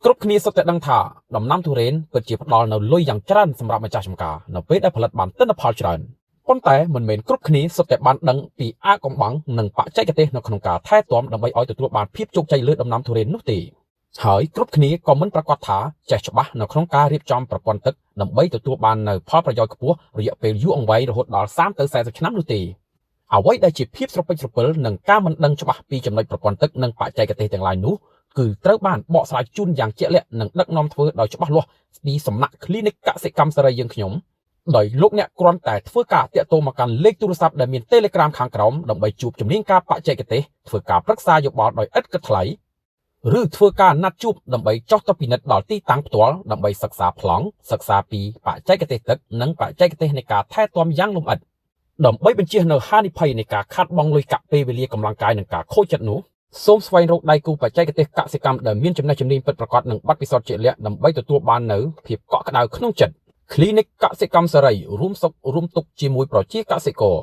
គ្រប់គ្នាសុទ្ធតែដឹងថាដំណាំទុរេនពិតជាផ្ដល់នូវលុយយ៉ាងច្រើនសម្រាប់ម្ចាស់ចម្ការនៅពេលដែលផលិតបានទិន្នផលច្រើនប៉ុន្តែមិនមែនគ្រប់គ្នាសុទ្ធតែបានដឹងពីអាកំបាំងនិងបច្ចេកទេសនៅក្នុងការថែទាំដើម្បីឲ្យទទួលបានភាពជោគជ័យលើដំណាំទុរេននោះទេហើយគ្រប់គ្នាក៏មិនប្រកាសថាចេះច្បាស់នៅក្នុងការរៀបចំប្រព័ន្ធទឹកដើម្បីទទួលបាននូវផលប្រយោជន៍ខ្ពស់រយៈពេលយូរអង្វែងរហូតដល់30ទៅ40ឆ្នាំនោះទេអ្វីដែលជាភាពស្រពេចស្រពិលនិងការមិនដឹងច្បាស់ពីចំណុចប្រព័ន្ធទឹកនិងបច្ចេកទេសទាំងឡាយនោះគឺត្រូវបានបកស្រាយជូនយ៉ាងជាក់លាក់និងដឹកនាំធ្វើដោយច្បាស់លាស់ពីសំណាក់ Clinic កសិកម្មសេរីយើងខ្ញុំដោយលោកអ្នកគ្រាន់តែធ្វើការតាក់ទងមកកាន់លេខទូរស័ព្ទដែលមាន Telegram ខាងក្រោមដើម្បីជួបជំនាញការបច្ចេកទេសធ្វើការប្រឹក្សាយោបល់ដោយឥតគិតថ្លៃឬធ្វើការណាត់ជួបដើម្បីចោះទៅពិនិត្យដល់ទីតាំងផ្ទាល់ដើម្បីសិក្សាប្លង់សិក្សាពីបច្ចេកទេសទឹកនិងបច្ចេកទេសនៃការថែទាំយ៉ាងលម្អិតដើម្បីបញ្ជៀសនៅហានិភ័យនៃការខាតបង់លុយកាក់ពេលវេលាកម្លាំងកាយនិងការខូចចិត្តនោះសូមស្វែងរកដៃគូបច្ចេកទេសកសិកម្មដែលមានចំណេះជំនាញពិតប្រាកដនិងបទពិសោធន៍ជាក់លាក់ដើម្បីទទួលបាននូវភាពកក់ក្ដៅក្នុងចិត្ត Clinic កសិកម្មសេរីរួមសុខរួមទុក្ខជាមួយប្រជាកសិករ